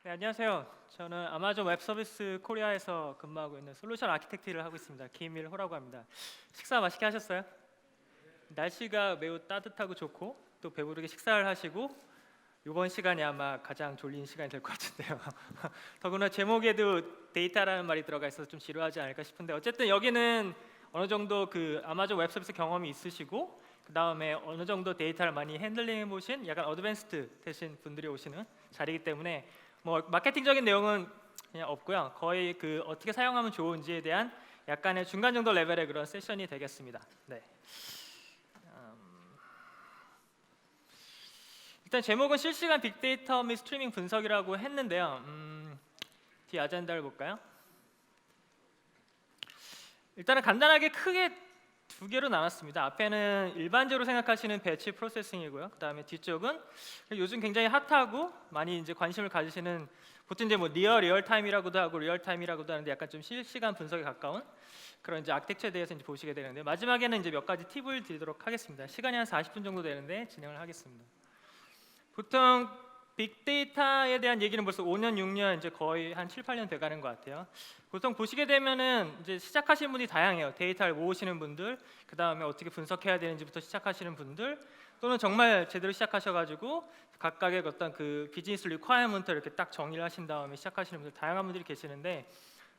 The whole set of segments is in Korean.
네, 안녕하세요. 저는 아마존 웹 서비스 코리아에서 근무하고 있는 솔루션 아키텍트를 하고 있습니다. 김일호라고 합니다. 식사 맛있게 하셨어요? 날씨가 매우 따뜻하고 좋고 또 배부르게 식사를 하시고 이번 시간이 아마 가장 졸린 시간이 될 것 같은데요. 더구나 제목에도 데이터라는 말이 들어가 있어서 좀 지루하지 않을까 싶은데 어쨌든 여기는 어느 정도 그 아마존 웹 서비스 경험이 있으시고 그 다음에 어느 정도 데이터를 많이 핸들링 해보신 약간 어드밴스드 되신 분들이 오시는 자리이기 때문에 뭐 마케팅적인 내용은 그냥 없고요. 거의 그 어떻게 사용하면 좋은지에 대한 약간의 중간 정도 레벨의 그런 세션이 되겠습니다. 네. 일단 제목은 실시간 빅데이터 및 스트리밍 분석이라고 했는데요. 뒤 아젠다를 볼까요? 일단은 간단하게 크게 두 개로 나눴습니다. 앞에는 일반적으로 생각하시는 배치 프로세싱이고요. 그 다음에 뒤쪽은 요즘 굉장히 핫하고 많이 이제 관심을 가지시는 보통 이제 뭐 리얼 타임이라고도 하고 리얼 타임이라고도 하는데 약간 좀 실시간 분석에 가까운 그런 이제 아키텍처에 대해서 이제 보시게 되는데 마지막에는 이제 몇 가지 팁을 드리도록 하겠습니다. 시간이 한 40분 정도 되는데 진행을 하겠습니다. 보통 빅데이터에 대한 얘기는 벌써 5년, 6년 이제 거의 한 7, 8년 돼가는 것 같아요. 보통 보시게 되면은 이제 시작하시는 분이 다양해요. 데이터를 모으시는 분들, 그 다음에 어떻게 분석해야 되는지부터 시작하시는 분들, 또는 정말 제대로 시작하셔가지고 각각의 어떤 그 비즈니스 리퀘어먼트 이렇게 딱 정의를 하신 다음에 시작하시는 분들 다양한 분들이 계시는데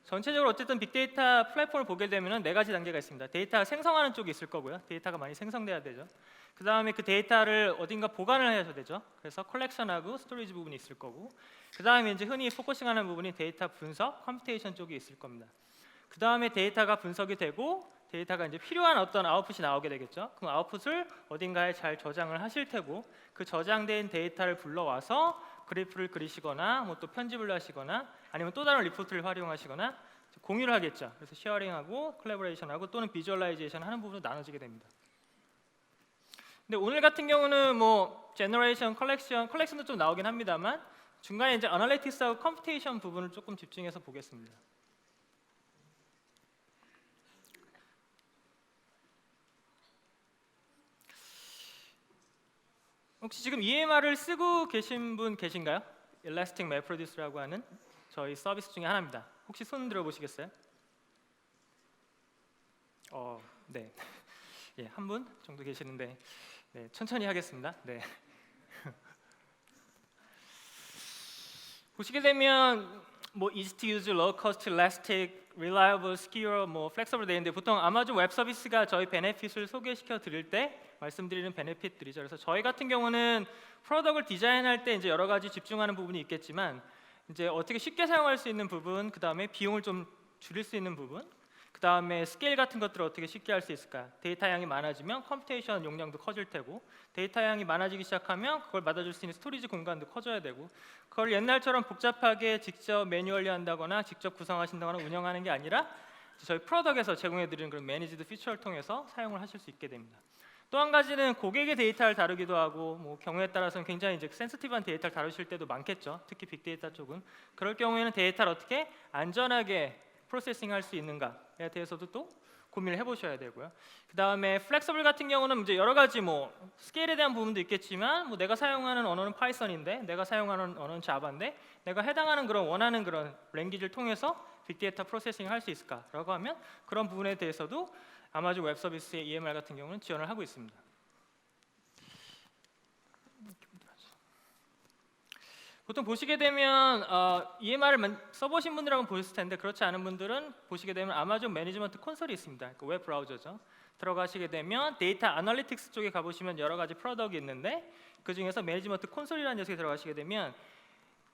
전체적으로 어쨌든 빅데이터 플랫폼을 보게 되면은 네 가지 단계가 있습니다. 데이터 생성하는 쪽이 있을 거고요. 데이터가 많이 생성돼야 되죠. 그 다음에 그 데이터를 어딘가 보관을 해야 되죠. 그래서 컬렉션하고 스토리지 부분이 있을 거고, 그 다음에 이제 흔히 포커싱하는 부분이 데이터 분석, 컴퓨테이션 쪽이 있을 겁니다. 그 다음에 데이터가 분석이 되고 데이터가 이제 필요한 어떤 아웃풋이 나오게 되겠죠. 그럼 아웃풋을 어딘가에 잘 저장을 하실 테고 그 저장된 데이터를 불러와서 그래프를 그리시거나 뭐 또 편집을 하시거나 아니면 또 다른 리포트를 활용하시거나 공유를 하겠죠. 그래서 쉐어링하고 콜라보레이션하고 또는 비주얼라이제이션 하는 부분으로 나눠지게 됩니다. 근데 오늘 같은 경우는 뭐 제너레이션, 컬렉션도 좀 나오긴 합니다만 중간에 이제 어널리틱스하고 컴퓨테이션 부분을 조금 집중해서 보겠습니다. 혹시 지금 EMR을 쓰고 계신 분 계신가요? Elastic MapReduce라고 하는 저희 서비스 중에 하나입니다. 혹시 손 들어보시겠어요? 네. 예, 한 분 정도 계시는데 네, 천천히 하겠습니다. 네. 보시게 되면 뭐 easy to use, low cost, elastic, reliable, secure, 뭐 flexible 돼 있는데 보통 아마존 웹 서비스가 저희 베네핏을 소개시켜 드릴 때 말씀드리는 베네핏들이죠. 그래서 저희 같은 경우는 프로덕트를 디자인할 때 이제 여러 가지 집중하는 부분이 있겠지만 이제 어떻게 쉽게 사용할 수 있는 부분, 그 다음에 비용을 좀 줄일 수 있는 부분, 그 다음에 스케일 같은 것들을 어떻게 쉽게 할 수 있을까? 데이터 양이 많아지면 컴퓨테이션 용량도 커질 테고 데이터 양이 많아지기 시작하면 그걸 받아줄 수 있는 스토리지 공간도 커져야 되고 그걸 옛날처럼 복잡하게 직접 매뉴얼리 한다거나 직접 구성하신다거나 운영하는 게 아니라 저희 프로덕트에서 제공해드리는 그런 매니지드 피처를 통해서 사용을 하실 수 있게 됩니다. 또 한 가지는 고객의 데이터를 다루기도 하고 뭐 경우에 따라서는 굉장히 이제 센시티브한 데이터를 다루실 때도 많겠죠. 특히 빅데이터 쪽은 그럴 경우에는 데이터를 어떻게 안전하게 프로세싱할 수 있는가에 대해서도 또 고민을 해보셔야 되고요. 그 다음에 플렉서블 같은 경우는 이제 여러 가지 뭐 스케일에 대한 부분도 있겠지만 뭐 내가 사용하는 언어는 파이썬인데 내가 사용하는 언어는 자바인데 내가 해당하는 그런 원하는 그런 랭귀지를 통해서 빅데이터 프로세싱을 할 수 있을까라고 하면 그런 부분에 대해서도 아마존 웹 서비스의 EMR 같은 경우는 지원을 하고 있습니다. 보통 보시게 되면 EMR을 써보신 분들은 보셨을 텐데 그렇지 않은 분들은 보시게 되면 아마존 매니지먼트 콘솔이 있습니다. 그 웹 브라우저죠. 들어가시게 되면 데이터 아널리틱스 쪽에 가보시면 여러 가지 프로덕트가 있는데 그 중에서 매니지먼트 콘솔이라는 녀석에 들어가시게 되면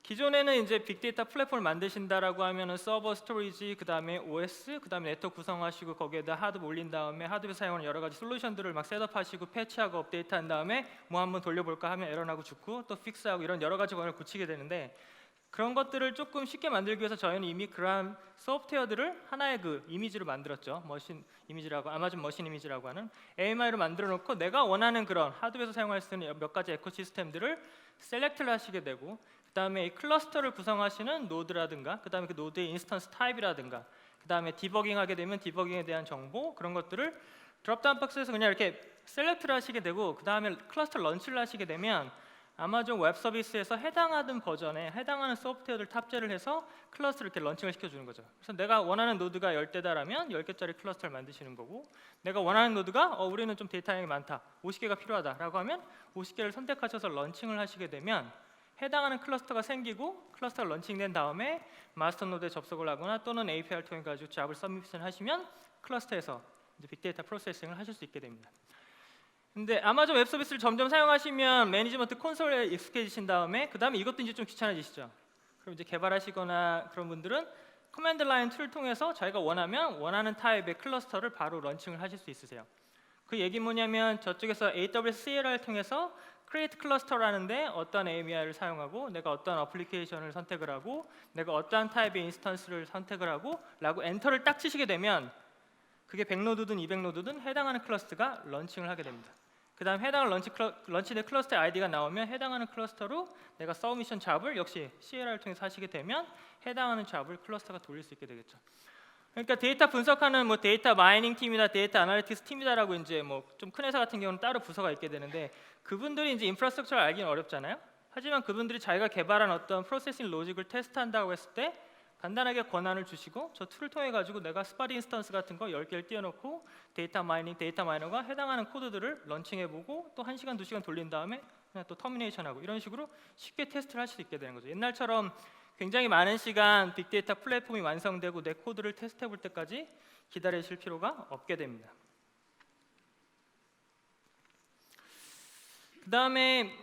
기존에는 이제 빅데이터 플랫폼을 만드신다라고 하면은 서버 스토리지, 그 다음에 OS, 그 다음에 네트워크 구성하시고 거기에다 하드웨어 올린 다음에 하드웨어 사용하는 여러 가지 솔루션들을 막 셋업하시고 패치하고 업데이트한 다음에 뭐 한번 돌려볼까 하면 에러 나고 죽고 또 픽스하고 이런 여러 가지 거를 고치게 되는데 그런 것들을 조금 쉽게 만들기 위해서 저희는 이미 그런 소프트웨어들을 하나의 그 이미지로 만들었죠. 머신 이미지라고 아마존 머신 이미지라고 하는 AMI로 만들어 놓고 내가 원하는 그런 하드웨어에서 사용할 수 있는 몇 가지 에코시스템들을 셀렉트를 하시게 되고 그다음에 이 클러스터를 구성하시는 노드라든가 그다음에 그 노드의 인스턴스 타입이라든가 그다음에 디버깅하게 되면 디버깅에 대한 정보 그런 것들을 드롭다운 박스에서 그냥 이렇게 셀렉트를 하시게 되고 그다음에 클러스터 런치를 하시게 되면 아마존 웹 서비스에서 해당하는 버전에 해당하는 소프트웨어를 탑재를 해서 클러스터를 이렇게 런칭을 시켜주는 거죠. 그래서 내가 원하는 노드가 10개다라면 10개짜리 클러스터를 만드시는 거고, 내가 원하는 노드가 우리는 좀 데이터 양이 많다, 50개가 필요하다라고 하면 50개를 선택하셔서 런칭을 하시게 되면 해당하는 클러스터가 생기고, 클러스터가 런칭된 다음에 마스터 노드에 접속을 하거나 또는 API를 통해 가지고 잡을 서밋을 하시면 클러스터에서 이제 빅데이터 프로세싱을 하실 수 있게 됩니다. 근데 아마존 웹 서비스를 점점 사용하시면 매니지먼트 콘솔에 익숙해지신 다음에 그 다음에 이것도 이제 좀 귀찮아지시죠. 그럼 이제 개발하시거나 그런 분들은 커맨드 라인 툴을 통해서 자기가 원하면 원하는 타입의 클러스터를 바로 런칭을 하실 수 있으세요. 그 얘기 뭐냐면 저쪽에서 AWS CLI를 통해서 create cluster라는데 어떤 API를 사용하고 내가 어떤 어플리케이션을 선택을 하고 내가 어떠한 타입의 인스턴스를 선택을 하고 라고 엔터를 딱 치시게 되면 그게 100노드든 200노드든 해당하는 클러스터가 런칭을 하게 됩니다. 그 다음 해당하는 런치된 클러스터 아이디가 나오면 해당하는 클러스터로 내가 서브미션 잡을 역시 CLI를 통해서 하시게 되면 해당하는 잡을 클러스터가 돌릴 수 있게 되겠죠. 그러니까 데이터 분석하는 뭐 데이터 마이닝 팀이나 데이터 아날리틱스 팀이다라고 이제 뭐 좀 큰 회사 같은 경우는 따로 부서가 있게 되는데 그분들이 이제 인프라스트럭처를 알기는 어렵잖아요. 하지만 그분들이 자기가 개발한 어떤 프로세싱 로직을 테스트한다고 했을 때 간단하게 권한을 주시고 저 툴을 통해 가지고 내가 스파디 인스턴스 같은 거 10개를 띄워놓고 데이터 마이너가 해당하는 코드들을 런칭해보고 또 1시간, 2시간 돌린 다음에 그냥 또 터미네이션하고 이런 식으로 쉽게 테스트를 할 수 있게 되는 거죠. 옛날처럼 굉장히 많은 시간 빅데이터 플랫폼이 완성되고 내 코드를 테스트해볼 때까지 기다리실 필요가 없게 됩니다. 그 다음에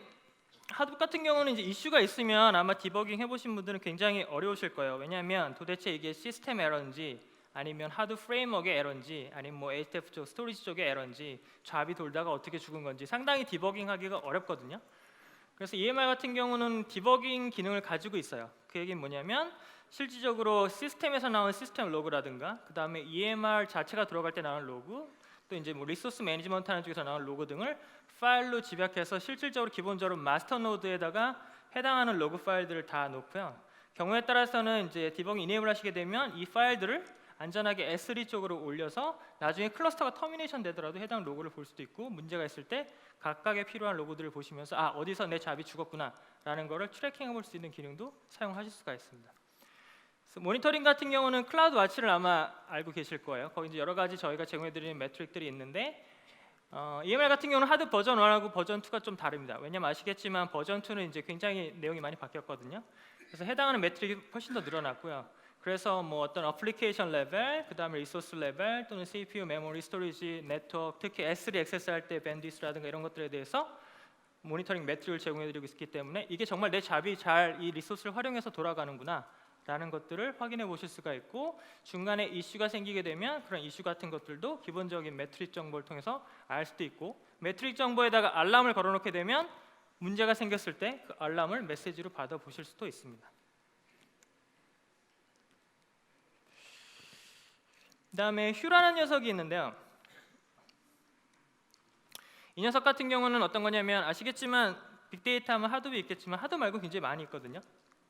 하드북 같은 경우는 이제 이슈가 있으면 아마 디버깅 해보신 분들은 굉장히 어려우실 거예요. 왜냐하면 도대체 이게 시스템 에러인지 아니면 하드 프레임워크의 에러인지 아니면 뭐 HTF 쪽 스토리지 쪽의 에러인지 잡이 돌다가 어떻게 죽은 건지 상당히 디버깅하기가 어렵거든요. 그래서 EMR 같은 경우는 디버깅 기능을 가지고 있어요. 그 얘기는 뭐냐면 실질적으로 시스템에서 나온 시스템 로그라든가 그 다음에 EMR 자체가 들어갈 때 나오는 로그 또 이제 뭐 리소스 매니지먼트 하는 쪽에서 나오는 로그 등을 파일로 집약해서 실질적으로 기본적으로 마스터 노드에다가 해당하는 로그 파일들을 다 놓고요. 경우에 따라서는 이제 디버깅 이네이블 하시게 되면 이 파일들을 안전하게 S3 쪽으로 올려서 나중에 클러스터가 터미네이션 되더라도 해당 로그를 볼 수도 있고 문제가 있을 때 각각의 필요한 로그들을 보시면서 어디서 내 잡이 죽었구나 라는 거를 트래킹해 볼 수 있는 기능도 사용하실 수가 있습니다. 모니터링 같은 경우는 클라우드 와치를 아마 알고 계실 거예요. 거기 이제 여러 가지 저희가 제공해드리는 매트릭들이 있는데 EMR 같은 경우는 하드 버전 1하고 버전 2가 좀 다릅니다. 왜냐면 아시겠지만 버전 2는 이제 굉장히 내용이 많이 바뀌었거든요. 그래서 해당하는 매트릭이 훨씬 더 늘어났고요. 그래서 뭐 어떤 어플리케이션 레벨, 그 다음에 리소스 레벨 또는 CPU, 메모리, 스토리지, 네트워크, 특히 S3 액세스할 때 밴드위스라든가 이런 것들에 대해서 모니터링 매트릭을 제공해드리고 있기 때문에 이게 정말 내 잡이 잘 이 리소스를 활용해서 돌아가는구나 라는 것들을 확인해 보실 수가 있고 중간에 이슈가 생기게 되면 그런 이슈 같은 것들도 기본적인 매트릭 정보를 통해서 알 수도 있고 매트릭 정보에다가 알람을 걸어놓게 되면 문제가 생겼을 때 그 알람을 메시지로 받아 보실 수도 있습니다. 그 다음에 휴라는 녀석이 있는데요. 이 녀석 같은 경우는 어떤 거냐면 아시겠지만 빅데이터 하면 하드도 있겠지만 하드 말고 굉장히 많이 있거든요.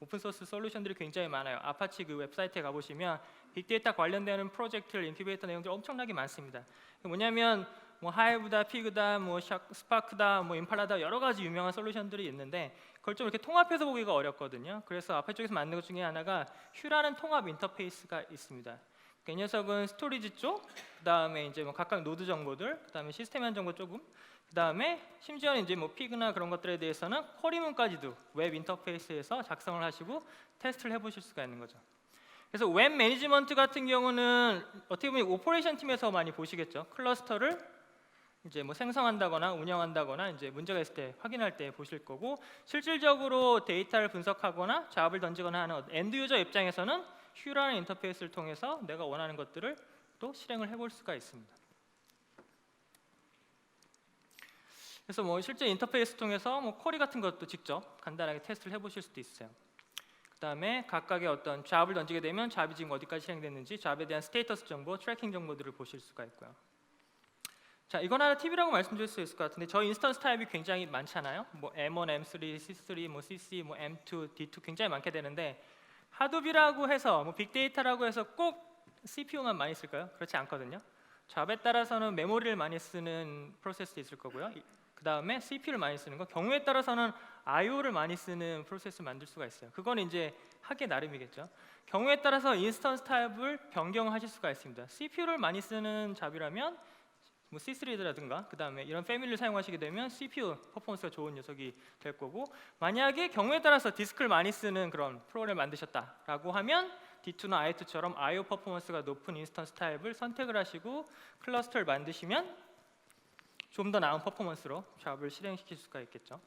오픈소스 솔루션들이 굉장히 많아요. 아파치 그 웹사이트에 가보시면 빅데이터 관련되는 프로젝트를 인큐베이터 내용들이 엄청나게 많습니다. 뭐냐면 뭐 하이브다, 피그다, 뭐 스파크다, 뭐 임팔라다 여러 가지 유명한 솔루션들이 있는데 그걸 좀 이렇게 통합해서 보기가 어렵거든요. 그래서 아파치 쪽에서 만든 것 중에 하나가 휴라는 통합 인터페이스가 있습니다. 이 녀석은 스토리지 쪽, 그 다음에 이제 뭐 각각 노드 정보들, 그 다음에 시스템한 정보 조금, 그 다음에 심지어는 이제 뭐 피그나 그런 것들에 대해서는 쿼리문까지도 웹 인터페이스에서 작성을 하시고 테스트를 해보실 수가 있는 거죠. 그래서 웹 매니지먼트 같은 경우는 어떻게 보면 오퍼레이션 팀에서 많이 보시겠죠. 클러스터를 이제 뭐 생성한다거나 운영한다거나 이제 문제가 있을 때 확인할 때 보실 거고 실질적으로 데이터를 분석하거나 잡을 던지거나 하는 엔드 유저 입장에서는 휴라는 인터페이스를 통해서 내가 원하는 것들을 또 실행을 해볼 수가 있습니다. 그래서 뭐 실제 인터페이스 통해서 뭐 쿼리 같은 것도 직접 간단하게 테스트를 해보실 수도 있어요. 그 다음에 각각의 어떤 잡을 던지게 되면 잡이 지금 어디까지 실행됐는지 잡에 대한 스테이터스 정보, 트래킹 정보들을 보실 수가 있고요. 자, 이건 하나 팁이라고 말씀드릴 수 있을 것 같은데 저희 인스턴스 타입이 굉장히 많잖아요. 뭐 M1, M3, C3, 뭐 CC, 뭐 M2, D2 굉장히 많게 되는데 하둡이라고 해서 뭐 빅데이터라고 해서 꼭 CPU만 많이 쓸까요? 그렇지 않거든요. 잡에 따라서는 메모리를 많이 쓰는 프로세스도 있을 거고요. 그 그 다음에 CPU를 많이 쓰는 거, 경우에 따라서는 I/O를 많이 쓰는 프로세스 만들 수가 있어요. 그건 이제 하기 나름이겠죠. 경우에 따라서 인스턴스 타입을 변경하실 수가 있습니다. CPU를 많이 쓰는 잡이라면 뭐 C3라든가 그 다음에 이런 패밀리를 사용하시게 되면 CPU 퍼포먼스가 좋은 녀석이 될 거고, 만약에 경우에 따라서 디스크를 많이 쓰는 그런 프로그램을 만드셨다라고 하면 D2나 I2처럼 I/O 퍼포먼스가 높은 인스턴스 타입을 선택을 하시고 클러스터를 만드시면 좀 더 나은 퍼포먼스로 잡을 실행시킬 수가 있겠죠.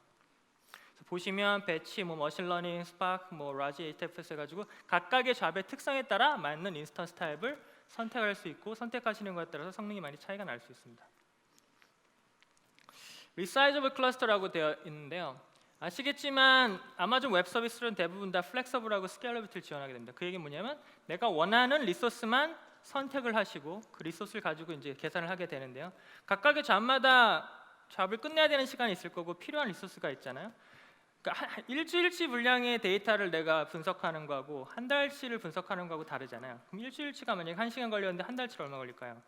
그래서 보시면 배치, 뭐 머신러닝, 스파크, 뭐 라지 ATFS 해가지고 각각의 잡의 특성에 따라 맞는 인스턴스 타입을 선택할 수 있고, 선택하시는 것에 따라서 성능이 많이 차이가 날 수 있습니다. 리사이저블 클러스터라고 되어 있는데요. 아시겠지만 아마존 웹 서비스는 대부분 다 플렉서블하고 스케일러비티를 지원하게 됩니다. 그 얘기는 뭐냐면 내가 원하는 리소스만 선택을 하시고 그 리소스를 가지고 이제 계산을 하게 되는데요. 각각의 잡마다 잡을 끝내야 되는 시간이 있을 거고 필요한 리소스가 있잖아요. 그러니까 일주일치 분량의 데이터를 내가 분석하는 거하고 한 달치를 분석하는 거하고 다르잖아요. 그럼 일주일치가 만약에 1시간 걸렸는데 한 달치 얼마 걸릴까요?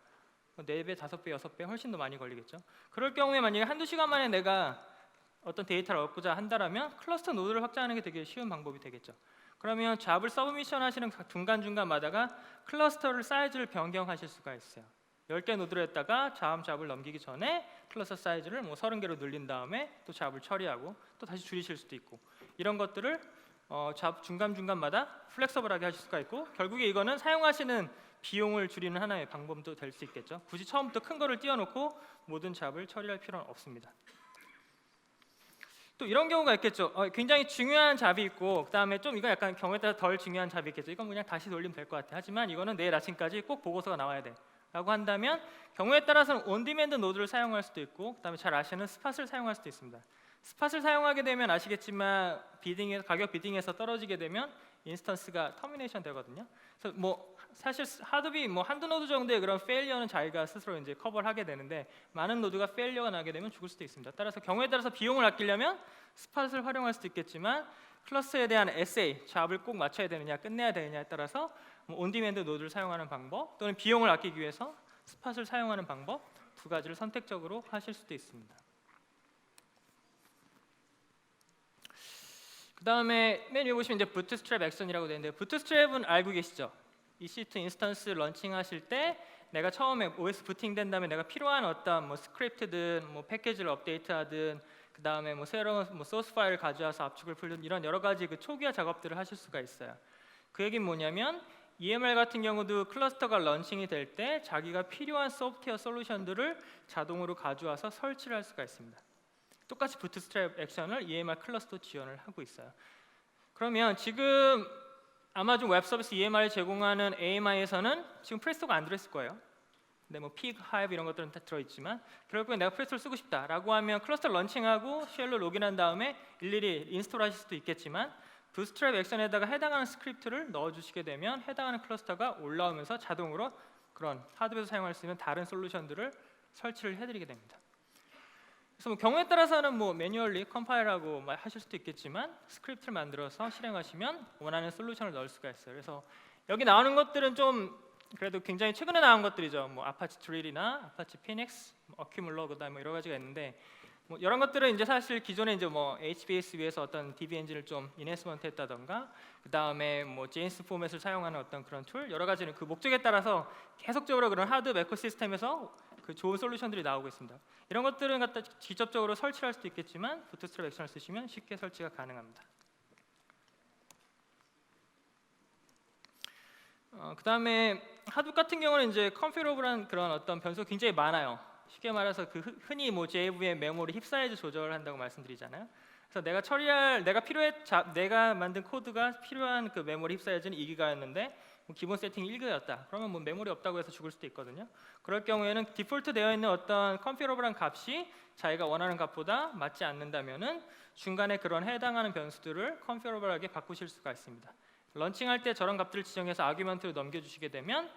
4배, 5배, 6배 훨씬 더 많이 걸리겠죠. 그럴 경우에 만약에 한두 시간 만에 내가 어떤 데이터를 얻고자 한다면 클러스터 노드를 확장하는 게 되게 쉬운 방법이 되겠죠. 그러면 잡을 서브미션 하시는 중간중간마다가 클러스터를 사이즈를 변경하실 수가 있어요. 10개 노드를 했다가 다음 잡을 넘기기 전에 클러스터 사이즈를 뭐 30개로 늘린 다음에 또 잡을 처리하고 또 다시 줄이실 수도 있고, 이런 것들을 잡 중간중간마다 플렉서블하게 하실 수가 있고, 결국에 이거는 사용하시는 비용을 줄이는 하나의 방법도 될 수 있겠죠. 굳이 처음부터 큰 거를 띄워놓고 모든 잡을 처리할 필요는 없습니다. 또 이런 경우가 있겠죠. 굉장히 중요한 잡이 있고 그 다음에 좀 이거 약간 경우에 따라 덜 중요한 잡이 있겠죠. 이건 그냥 다시 돌리면 될 것 같아. 하지만 이거는 내일 아침까지 꼭 보고서가 나와야 돼 라고 한다면 경우에 따라서는 온디맨드 노드를 사용할 수도 있고, 그 다음에 잘 아시는 스팟을 사용할 수도 있습니다. 스팟을 사용하게 되면 아시겠지만 가격 비딩에서 떨어지게 되면 인스턴스가 터미네이션 되거든요. 그래서 뭐 사실 하드비 뭐 한두 노드 정도의 그런 페일리어는 자기가 스스로 이제 커버를 하게 되는데, 많은 노드가 페일리어가 나게 되면 죽을 수도 있습니다. 따라서 경우에 따라서 비용을 아끼려면 스팟을 활용할 수도 있겠지만, 클러스터에 대한 SA 잡을 꼭 맞춰야 되느냐 끝내야 되느냐에 따라서 뭐 온디맨드 노드를 사용하는 방법 또는 비용을 아끼기 위해서 스팟을 사용하는 방법, 두 가지를 선택적으로 하실 수도 있습니다. 그 다음에 맨 위에 보시면 이제 부트스트랩 액션이라고 되어 있는데, 부트스트랩은 알고 계시죠? EC2 인스턴스 런칭하실 때 내가 처음에 OS 부팅된 다음에 내가 필요한 어떤 뭐 스크립트든 뭐 패키지를 업데이트하든 그 다음에 뭐 새로운 뭐 소스 파일을 가져와서 압축을 풀든 이런 여러 가지 그 초기화 작업들을 하실 수가 있어요. 그 얘기는 뭐냐면 EMR 같은 경우도 클러스터가 런칭이 될 때 자기가 필요한 소프트웨어 솔루션들을 자동으로 가져와서 설치를 할 수가 있습니다. 똑같이 부트스트랩 액션을 EMR 클러스터 지원을 하고 있어요. 그러면 지금 아마존 웹 서비스 EMR을 제공하는 AMI에서는 지금 프레스토가 안 들어있을 거예요. 근데 뭐 픽, 하이브 이런 것들은 다 들어있지만, 결국에 내가 프레스토를 쓰고 싶다라고 하면 클러스터 런칭하고 쉘로 로그인한 다음에 일일이 인스톨 하실 수도 있겠지만, 부트스트랩 액션에다가 해당하는 스크립트를 넣어주시게 되면 해당하는 클러스터가 올라오면서 자동으로 그런 하드웨어에서 사용할 수 있는 다른 솔루션들을 설치를 해드리게 됩니다. 그래서 뭐 경우에 따라서는 뭐 매뉴얼리 컴파일하고 하실 수도 있겠지만, 스크립트를 만들어서 실행하시면 원하는 솔루션을 넣을 수가 있어요. 그래서 여기 나오는 것들은 좀 그래도 굉장히 최근에 나온 것들이죠. 뭐 아파치 드릴이나 아파치 피닉스, 어큐뮬러, 그다음에 뭐 여러 가지가 있는데, 뭐 이런 것들은 이제 사실 기존에 이제 뭐 HBase 위에서 어떤 DB 엔진을 좀 인핸스먼트 했다던가, 그 다음에 뭐 JS 포맷을 사용하는 어떤 그런 툴, 여러 가지는 그 목적에 따라서 계속적으로 그런 하드 에코시스템에서 그 좋은 솔루션들이 나오고 있습니다. 이런 것들은 갖다 직접적으로 설치할 수도 있겠지만 부트스트랩 액션을 쓰시면 쉽게 설치가 가능합니다. 그 다음에 하드 같은 경우는 이제 컨피러블한 그런 어떤 변수가 굉장히 많아요. 쉽게 말해서 그 흔히 뭐 JVM 메모리 힙 사이즈 조절을 한다고 말씀드리잖아요. 그래서 내가 만든 코드가 필요한 그 메모리 힙 사이즈는 2기가였는데 뭐 기본 세팅이 1기가였다. 그러면 뭐 메모리 없다고 해서 죽을 수도 있거든요. 그럴 경우에는 디폴트 되어 있는 어떤 컨피러블한 값이 자기가 원하는 값보다 맞지 않는다면은 중간에 그런 해당하는 변수들을 컨피러블하게 바꾸실 수가 있습니다. 런칭할 때 저런 값들을 지정해서 아규먼트로 넘겨주시게 되면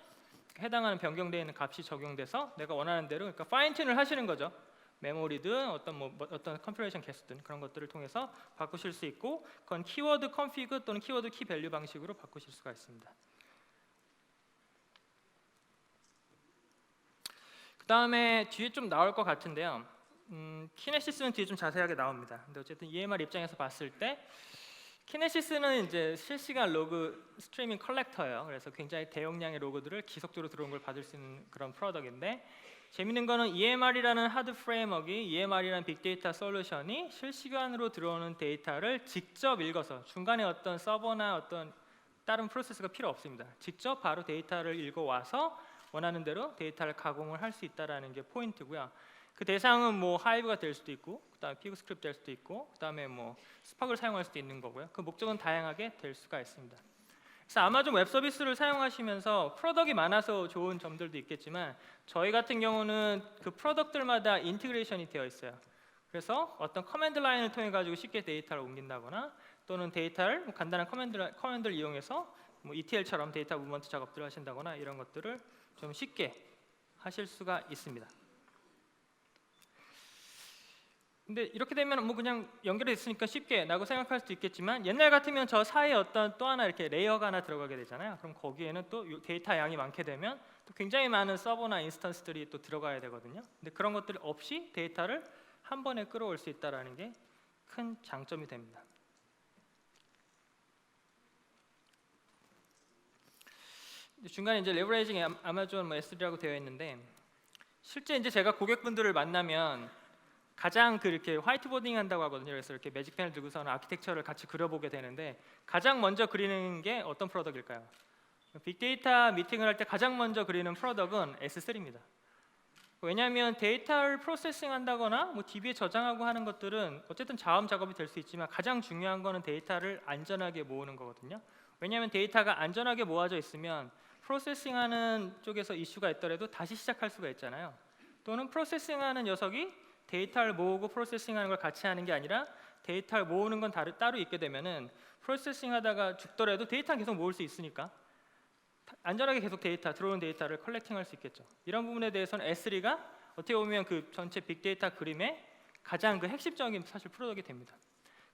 해당하는 변경되어 있는 값이 적용돼서 내가 원하는 대로, 그러니까 파인 튠을 하시는 거죠. 메모리든 어떤 컨피그레이션 개수든 그런 것들을 통해서 바꾸실 수 있고, 그건 키워드 컨피그 또는 키워드 키 밸류 방식으로 바꾸실 수가 있습니다. 그 다음에 뒤에 좀 나올 것 같은데요. 키네시스는 뒤에 좀 자세하게 나옵니다. 근데 어쨌든 EMR 입장에서 봤을 때 키네시스는 이제 실시간 로그 스트리밍 컬렉터예요. 그래서 굉장히 대용량의 로그들을 지속적으로 들어온 걸 받을 수 있는 그런 프로덕트인데, 재밌는 거는 EMR이라는 하드 프레임워크이 EMR이라는 빅데이터 솔루션이 실시간으로 들어오는 데이터를 직접 읽어서 중간에 어떤 서버나 어떤 다른 프로세스가 필요 없습니다. 직접 바로 데이터를 읽어와서 원하는 대로 데이터를 가공을 할 수 있다는 게 포인트고요. 그 대상은 뭐 하이브가 될 수도 있고, 그다음에 피그 스크립트 될 수도 있고, 그다음에 뭐 스팍을 사용할 수도 있는 거고요. 그 목적은 다양하게 될 수가 있습니다. 그래서 아마존 웹 서비스를 사용하시면서 프로덕트이 많아서 좋은 점들도 있겠지만, 저희 같은 경우는 그 프로덕트들마다 인티그레이션이 되어 있어요. 그래서 어떤 커맨드 라인을 통해 가지고 쉽게 데이터를 옮긴다거나, 또는 데이터를 뭐 간단한 커맨드를 이용해서 뭐 ETL처럼 데이터 무브먼트 작업들을 하신다거나, 이런 것들을 좀 쉽게 하실 수가 있습니다. 근데 이렇게 되면 뭐 그냥 연결이 됐으니까 쉽게 라고 생각할 수도 있겠지만, 옛날 같으면 저 사이에 어떤 또 하나 이렇게 레이어가 하나 들어가게 되잖아요. 그럼 거기에는 또 데이터 양이 많게 되면 또 굉장히 많은 서버나 인스턴스들이 또 들어가야 되거든요. 근데 그런 것들 없이 데이터를 한 번에 끌어올 수 있다는 게 큰 장점이 됩니다. 중간에 이제 레버리징 아마존 뭐 S3라고 되어 있는데, 실제 이제 제가 고객분들을 만나면 가장 이렇게 화이트보딩 한다고 하거든요. 그래서 이렇게 매직펜을 들고서는 아키텍처를 같이 그려보게 되는데, 가장 먼저 그리는 게 어떤 프로덕트일까요? 빅데이터 미팅을 할 때 가장 먼저 그리는 프로덕트는 S3입니다. 왜냐하면 데이터를 프로세싱 한다거나 뭐 DB에 저장하고 하는 것들은 어쨌든 자음 작업이 될 수 있지만, 가장 중요한 거는 데이터를 안전하게 모으는 거거든요. 왜냐하면 데이터가 안전하게 모아져 있으면 프로세싱하는 쪽에서 이슈가 있더라도 다시 시작할 수가 있잖아요. 또는 프로세싱하는 녀석이 데이터를 모으고 프로세싱하는 걸 같이 하는 게 아니라, 데이터를 모으는 건 따로 있게 되면은 프로세싱하다가 죽더라도 데이터는 계속 모을 수 있으니까 안전하게 계속 들어오는 데이터를 컬렉팅할 수 있겠죠. 이런 부분에 대해서는 S3가 어떻게 보면 그 전체 빅데이터 그림의 가장 그 핵심적인 사실 프로덕트이 됩니다.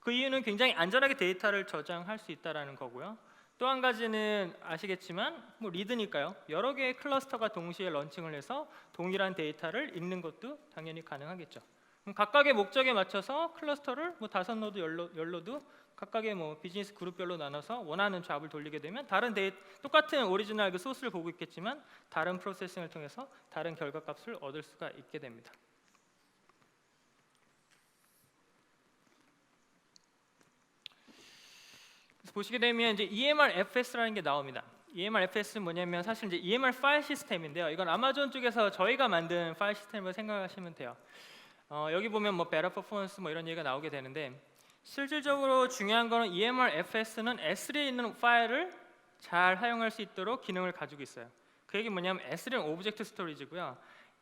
그 이유는 굉장히 안전하게 데이터를 저장할 수 있다라는 거고요. 또 한 가지는 아시겠지만 뭐 리드니까요. 여러 개의 클러스터가 동시에 런칭을 해서 동일한 데이터를 읽는 것도 당연히 가능하겠죠. 그럼 각각의 목적에 맞춰서 클러스터를 뭐 5노드, 10노드 각각의 뭐 비즈니스 그룹별로 나눠서 원하는 잡을 돌리게 되면 똑같은 오리지널 그 소스를 보고 있겠지만 다른 프로세싱을 통해서 다른 결과값을 얻을 수가 있게 됩니다. 보시게 되면 이제 EMR-FS라는 게 나옵니다. EMR-FS는 뭐냐면 사실 이제 EMR 파일 시스템인데요. 이건 아마존 쪽에서 저희가 만든 파일 시스템을 생각하시면 돼요. 여기 보면 뭐 better performance 뭐 이런 얘기가 나오게 되는데, 실질적으로 중요한 거는 EMR-FS는 S3에 있는 파일을 잘 사용할 수 있도록 기능을 가지고 있어요. 그 얘기 뭐냐면 S3는 오브젝트 스토리지고요.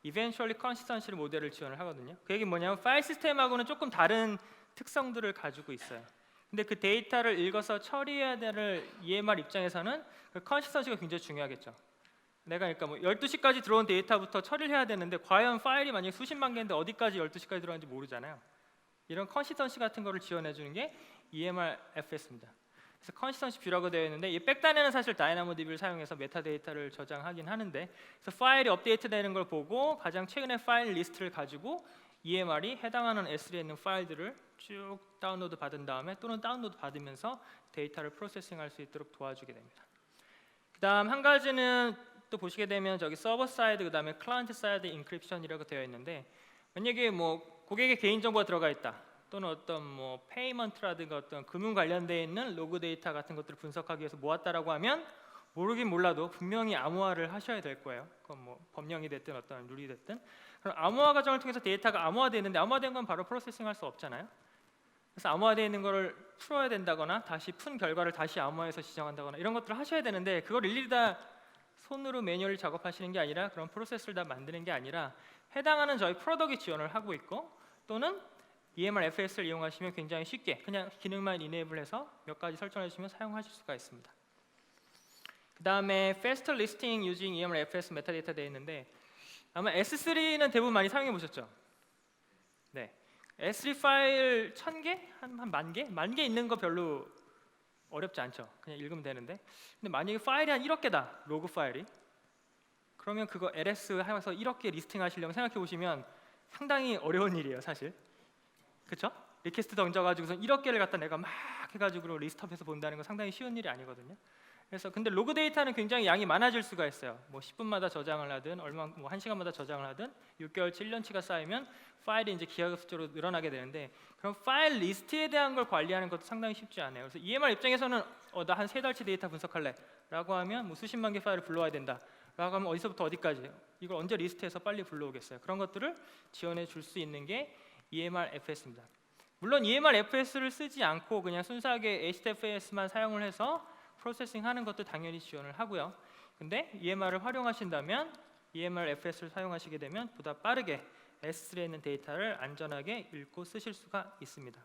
Eventually Consistency 모델을 지원을 하거든요. 그 얘기 뭐냐면 파일 시스템하고는 조금 다른 특성들을 가지고 있어요. 근데 그 데이터를 읽어서 처리해야 될 EMR 입장에서는 그 컨시스턴시가 굉장히 중요하겠죠. 내가 그러니까 뭐 12시까지 들어온 데이터부터 처리를 해야 되는데, 과연 파일이 만약에 수십만 개인데 어디까지 12시까지 들어왔는지 모르잖아요. 이런 컨시스턴시 같은 거를 지원해 주는 게 EMR-FS입니다. 그래서 컨시스턴시 뷰라고 되어 있는데, 이 백단에는 사실 다이나모DB를 사용해서 메타데이터를 저장하긴 하는데, 그래서 파일이 업데이트되는 걸 보고 가장 최근의 파일 리스트를 가지고 EMR이 해당하는 S3에 있는 파일들을 쭉 다운로드 받은 다음에, 또는 다운로드 받으면서 데이터를 프로세싱할 수 있도록 도와주게 됩니다. 그다음 한 가지는 또 보시게 되면 저기 서버 사이드 그다음에 클라이언트 사이드 인크립션이라고 되어 있는데, 만약에 뭐 고객의 개인 정보가 들어가 있다, 또는 어떤 뭐 페이먼트라든가 어떤 금융 관련되어 있는 로그 데이터 같은 것들을 분석하기 위해서 모았다라고 하면, 모르긴 몰라도 분명히 암호화를 하셔야 될 거예요. 그건 뭐 법령이 됐든 어떤 룰이 됐든. 그럼 암호화 과정을 통해서 데이터가 암호화되어 있는데, 암호화된 건 바로 프로세싱할 수 없잖아요. 그래서 암호화되어 있는 거를 풀어야 된다거나, 다시 푼 결과를 다시 암호화해서 지정한다거나, 이런 것들을 하셔야 되는데, 그걸 일일이 다 손으로 매뉴얼 작업하시는 게 아니라, 그런 프로세스를 다 만드는 게 아니라 해당하는 저희 프로덕트이 지원을 하고 있고, 또는 EMR-FS를 이용하시면 굉장히 쉽게 그냥 기능만 이네이블해서 몇 가지 설정해 주시면 사용하실 수가 있습니다. 그 다음에 Faster Listing Using EMR-FS 메타데이터 되어 있는데, 아마 S3는 대부분 많이 사용해 보셨죠? 네, S3 파일 1000개? 한 10,000개? 10,000개 있는 거 별로 어렵지 않죠. 그냥 읽으면 되는데, 근데 만약에 파일이 한 1억 개다, 로그 파일이. 그러면 그거 LS 해서 1억 개 리스팅 하시려면 생각해 보시면 상당히 어려운 일이에요, 사실. 그렇죠? 리퀘스트 던져가지고서 1억 개를 갖다 내가 막 해가지고 리스트업해서 본다는 건 상당히 쉬운 일이 아니거든요. 그래서 근데 로그 데이터는 굉장히 양이 많아질 수가 있어요. 뭐 10분마다 저장을 하든 얼마 뭐 1시간마다 저장을 하든 6개월치 1년치가 쌓이면 파일이 이제 기하급수적으로 늘어나게 되는데 그럼 파일 리스트에 대한 걸 관리하는 것도 상당히 쉽지 않아요. 그래서 EMR 입장에서는 나 한 3달치 데이터 분석할래 라고 하면 뭐 수십만 개 파일을 불러와야 된다 라고 하면 어디서부터 어디까지 이걸 언제 리스트해서 빨리 불러오겠어요. 그런 것들을 지원해 줄 수 있는 게 EMR FS입니다. 물론 EMR FS를 쓰지 않고 그냥 순수하게 HDFS만 사용을 해서 프로세싱 하는 것도 당연히 지원을 하고요. 근데 EMR을 활용하신다면 EMR FS를 사용하시게 되면 보다 빠르게 S3에 있는 데이터를 안전하게 읽고 쓰실 수가 있습니다.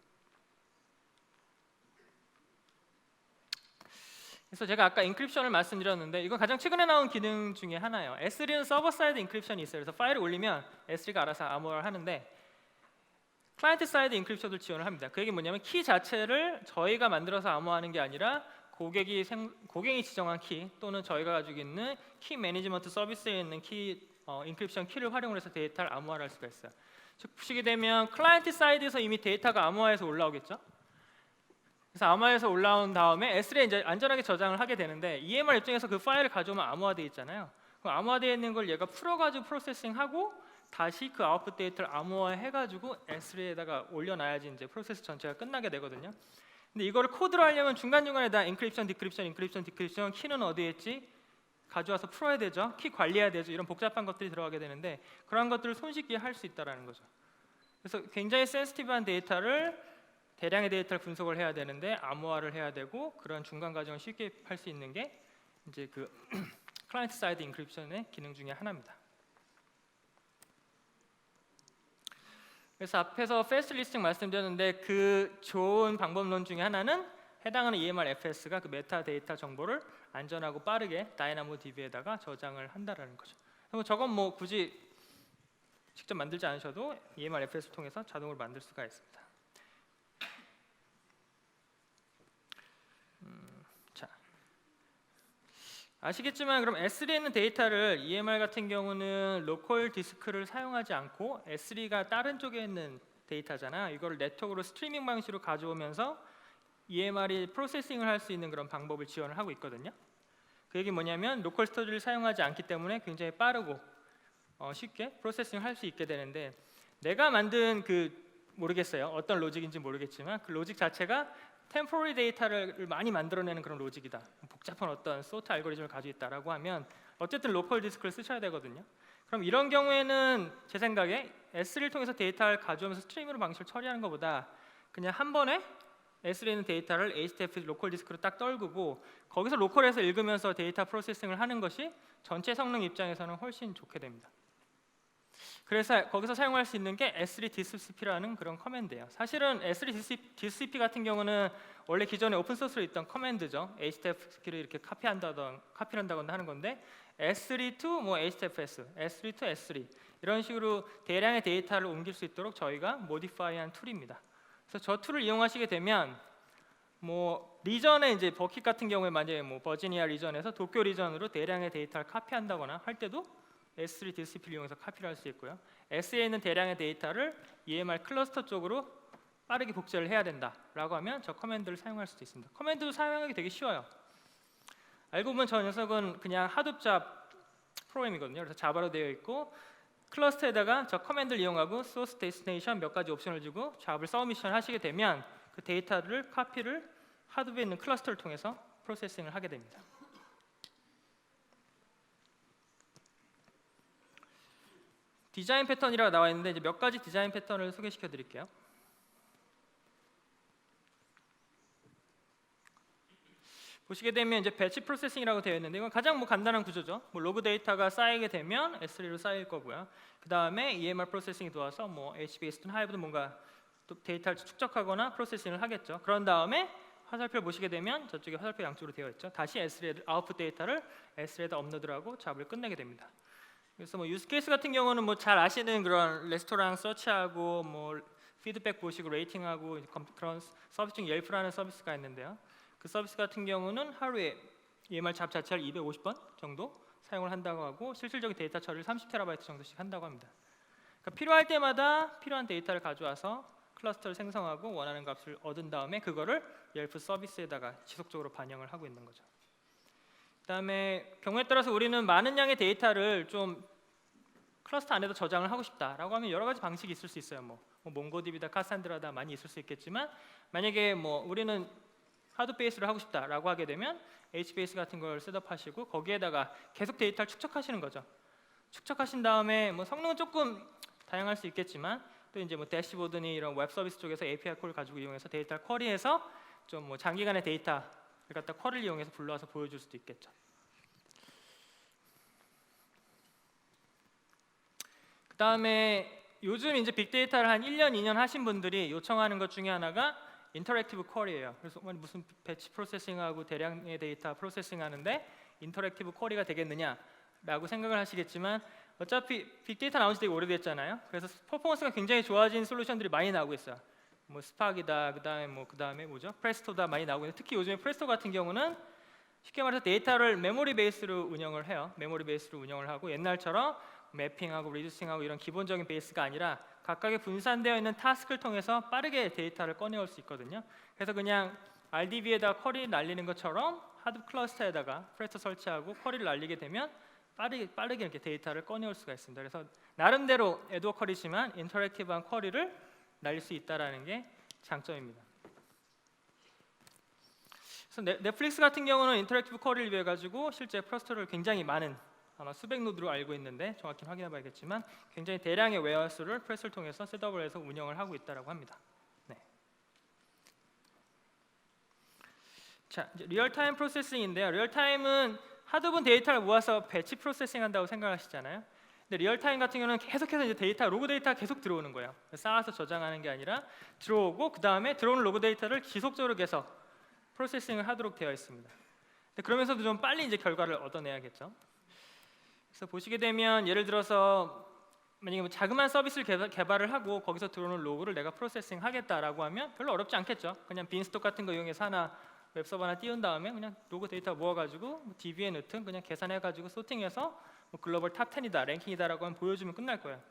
그래서 제가 아까 인크립션을 말씀드렸는데 이건 가장 최근에 나온 기능 중에 하나예요. S3는 서버 사이드 인크립션이 있어요. 그래서 파일을 올리면 S3가 알아서 암호화를 하는데 클라이언트 사이드 인크립션을 지원을 합니다. 그 얘기는 뭐냐면 키 자체를 저희가 만들어서 암호화하는 게 아니라 고객이 지정한 키 또는 저희가 가지고 있는 키 매니지먼트 서비스에 있는 인크립션 키를 활용을 해서 데이터를 암호화를 할 수가 있어요. 즉 보시게 되면 클라이언트 사이드에서 이미 데이터가 암호화해서 올라오겠죠. 그래서 암호화해서 올라온 다음에 S3에 이제 안전하게 저장을 하게 되는데 EMR 입장에서 그 파일을 가져오면 암호화되어 있잖아요. 그럼 암호화되어 있는 걸 얘가 풀어가지고 프로세싱하고 다시 그 아웃풋 데이터를 암호화해가지고 S3에다가 올려놔야지 이제 프로세스 전체가 끝나게 되거든요. 근데 이거를 코드로 하려면 중간중간에 다 인크립션, 디크립션, 키는 어디에 있지? 가져와서 풀어야 되죠. 키 관리해야 되죠. 이런 복잡한 것들이 들어가게 되는데 그런 것들을 손쉽게 할 수 있다라는 거죠. 그래서 굉장히 센시티브한 데이터를 대량의 데이터를 분석을 해야 되는데 암호화를 해야 되고 그런 중간 과정을 쉽게 할 수 있는 게 이제 그 클라이언트 사이드 인크립션의 기능 중에 하나입니다. 그래서 앞에서 패스트 리스팅 말씀드렸는데 그 좋은 방법론 중에 하나는 해당하는 EMR FS가 그 메타 데이터 정보를 안전하고 빠르게 다이나모DB에다가 저장을 한다라는 거죠. 그럼 저건 뭐 굳이 직접 만들지 않으셔도 EMR FS를 통해서 자동으로 만들 수가 있습니다. 자, 아시겠지만 그럼 S3에 있는 데이터를 EMR 같은 경우는 로컬 디스크를 사용하지 않고 S3가 다른 쪽에 있는 데이터잖아요. 이걸 네트워크로 스트리밍 방식으로 가져오면서 EMR이 프로세싱을 할 수 있는 그런 방법을 지원을 하고 있거든요. 그 얘기 뭐냐면 로컬 스토리지를 사용하지 않기 때문에 굉장히 빠르고 쉽게 프로세싱을 할 수 있게 되는데 내가 만든 모르겠어요. 어떤 로직인지 모르겠지만 그 로직 자체가 템포러리 데이터를 많이 만들어내는 그런 로직이다. 복잡한 어떤 소트 알고리즘을 가지고 있다라고 하면 어쨌든 로컬 디스크를 쓰셔야 되거든요. 그럼 이런 경우에는 제 생각에 S3를 통해서 데이터를 가져오면서 스트리밍으로 방식을 처리하는 것보다 그냥 한 번에 S3에 있는 데이터를 HDFS 로컬 디스크로 딱 떨구고 거기서 로컬에서 읽으면서 데이터 프로세싱을 하는 것이 전체 성능 입장에서는 훨씬 좋게 됩니다. 그래서 거기서 사용할 수 있는 게 S3 DiscCP라는 그런 커맨드예요. 사실은 S3 DiscCP 같은 경우는 원래 기존에 오픈 소스로 있던 커맨드죠. HDFS를 이렇게 카피한다거나 하는 건데 S3 to 뭐 HDFS, S3 to S3 이런 식으로 대량의 데이터를 옮길 수 있도록 저희가 모디파이한 툴입니다. 그래서 저 툴을 이용하시게 되면 뭐 리전에 이제 버킷 같은 경우에 만약에 뭐 버지니아 리전에서 도쿄 리전으로 대량의 데이터를 카피한다거나 할 때도 S3 DiscCP를 이용해서 카피를 할 수 있고요. S에 있는 대량의 데이터를 EMR 클러스터 쪽으로 빠르게 복제를 해야 된다라고 하면 저 커맨드를 사용할 수도 있습니다. 커맨드도 사용하기 되게 쉬워요. 알고 보면 저 녀석은 그냥 하둡 잡 프로그램이거든요. 그래서 자바로 되어 있고 클러스터에다가 저 커맨드를 이용하고 소스 데스티네이션 몇 가지 옵션을 주고 잡을 서브미션 하시게 되면 그 데이터를 카피를 하드웨어에 있는 클러스터를 통해서 프로세싱을 하게 됩니다. 디자인 패턴이라고 나와 있는데 이제 몇 가지 디자인 패턴을 소개시켜 드릴게요. 보시게 되면 이제 배치 프로세싱이라고 되어 있는데 이건 가장 간단한 구조죠. 로그 데이터가 쌓이게 되면 S3로 쌓일 거고요. 그 다음에 EMR 프로세싱이 들어와서 HBAS든 하이브든 뭔가 또 데이터를 축적하거나 프로세싱을 하겠죠. 그런 다음에 화살표 보시게 되면 저쪽에 화살표 양쪽으로 되어 있죠. 다시 S3에 아웃풋 데이터를 S3에다 업로드하고 작업을 끝내게 됩니다. 그래서 유스 케이스 같은 경우는 잘 아시는 그런 레스토랑 서치하고 피드백 보시고 레이팅하고 그런 서비스 중에 옐프라는 서비스가 있는데요. 그 서비스 같은 경우는 하루에 EMR 잡 자체를 250번 정도 사용을 한다고 하고 실질적인 데이터 처리를 30TB 정도씩 한다고 합니다. 그러니까 필요할 때마다 필요한 데이터를 가져와서 클러스터를 생성하고 원하는 값을 얻은 다음에 그거를 옐프 서비스에다가 지속적으로 반영을 하고 있는 거죠. 그다음에 경우에 따라서 우리는 많은 양의 데이터를 좀 클러스터 안에도 저장을 하고 싶다라고 하면 여러 가지 방식이 있을 수 있어요. 뭐 몽고디비다, 카산드라다 많이 있을 수 있겠지만 만약에 뭐 우리는 하드 베이스를 하고 싶다라고 하게 되면 HBase 같은 걸 셋업하시고 거기에다가 계속 데이터를 축적하시는 거죠. 축적하신 다음에 뭐 성능은 조금 다양할 수 있겠지만 또 이제 뭐 대시보드니 이런 웹 서비스 쪽에서 API 콜을 가지고 이용해서 데이터를 쿼리해서 좀 뭐 장기간의 데이터를 갖다 쿼리를 이용해서 불러와서 보여줄 수도 있겠죠. 그다음에 요즘 이제 빅데이터를 한 1년, 2년 하신 분들이 요청하는 것 중에 하나가 인터랙티브 쿼리예요. 그래서 무슨 배치 프로세싱하고 대량의 데이터 프로세싱 하는데 인터랙티브 쿼리가 되겠느냐라고 생각을 하시겠지만 어차피 빅데이터 나온 지 되게 오래됐잖아요. 그래서 퍼포먼스가 굉장히 좋아진 솔루션들이 많이 나오고 있어요. 뭐 스팍이다, 그다음에 뭐죠? 프레스토다 많이 나오고 있는데 특히 요즘에 프레스토 같은 경우는 쉽게 말해서 데이터를 메모리 베이스로 운영을 해요. 메모리 베이스로 운영을 하고 옛날처럼 매핑하고 리듀싱하고 이런 기본적인 베이스가 아니라 각각의 분산되어 있는 타스크를 통해서 빠르게 데이터를 꺼내올 수 있거든요. 그래서 그냥 RDB에다 쿼리 날리는 것처럼 하드 클러스터에다가 프레스토 설치하고 쿼리를 날리게 되면 빠르게 이렇게 데이터를 꺼내올 수가 있습니다. 그래서 나름대로 에드워 쿼리지만 인터랙티브한 쿼리를 날릴 수 있다라는 게 장점입니다. 그래서 넷플릭스 같은 경우는 인터랙티브 쿼리를 위해 가지고 실제 프레스토를 굉장히 많은 아마 수백 노드로 알고 있는데 정확히 확인해봐야겠지만 굉장히 대량의 웨어하우스를 프레스를 통해서 셋업을 해서 운영을 하고 있다라고 합니다. 네. 자, 이제 리얼타임 프로세싱인데요. 리얼타임은 하드분 데이터를 모아서 배치 프로세싱 한다고 생각하시잖아요. 근데 리얼타임 같은 경우는 계속해서 이제 로그 데이터가 계속 들어오는 거예요. 쌓아서 저장하는 게 아니라 들어오고 그 다음에 들어오는 로그 데이터를 지속적으로 계속 프로세싱을 하도록 되어 있습니다. 근데 그러면서도 좀 빨리 이제 결과를 얻어내야겠죠. 그래서 보시게 되면 예를 들어서 만약에 뭐 자그마한 서비스를 개발을 하고 거기서 들어오는 로그를 내가 프로세싱 하겠다라고 하면 별로 어렵지 않겠죠. 그냥 빈스톡 같은 거 이용해서 하나 웹서버 하나 띄운 다음에 그냥 로그 데이터 모아가지고 뭐 DB에 넣든 그냥 계산해가지고 소팅해서 뭐 글로벌 탑 10이다, 랭킹이다라고 하면 보여주면 끝날 거예요.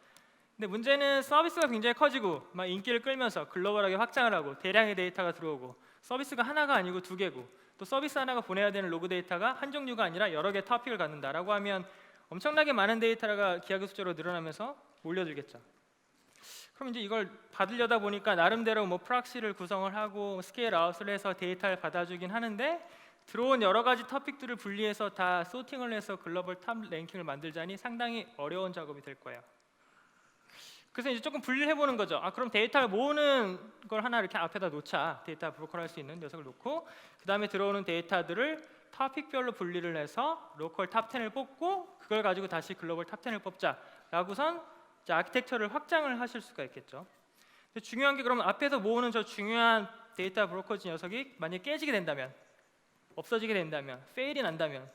근데 문제는 서비스가 굉장히 커지고 막 인기를 끌면서 글로벌하게 확장을 하고 대량의 데이터가 들어오고 서비스가 하나가 아니고 두 개고 또 서비스 하나가 보내야 되는 로그 데이터가 한 종류가 아니라 여러 개 토픽을 갖는다라고 하면 엄청나게 많은 데이터가 기하급수적으로 늘어나면서 몰려들겠죠. 그럼 이제 이걸 받으려다 보니까 나름대로 뭐 프락시를 구성을 하고 스케일 아웃을 해서 데이터를 받아주긴 하는데 들어온 여러 가지 토픽들을 분리해서 다 소팅을 해서 글로벌 탑 랭킹을 만들자니 상당히 어려운 작업이 될 거예요. 그래서 이제 조금 분리를 해보는 거죠. 그럼 데이터를 모으는 걸 하나 이렇게 앞에다 놓자. 데이터 브로커를 할 수 있는 녀석을 놓고 그 다음에 들어오는 데이터들을 토픽별로 분리를 해서 로컬 탑 10을 뽑고 그걸 가지고 다시 글로벌 탑 10을 뽑자라고선 이제 아키텍처를 확장을 하실 수가 있겠죠. 근데 중요한 게 그러면 앞에서 모으는 저 중요한 데이터 브로커즈 녀석이 만약에 깨지게 된다면 없어지게 된다면 페일이 난다면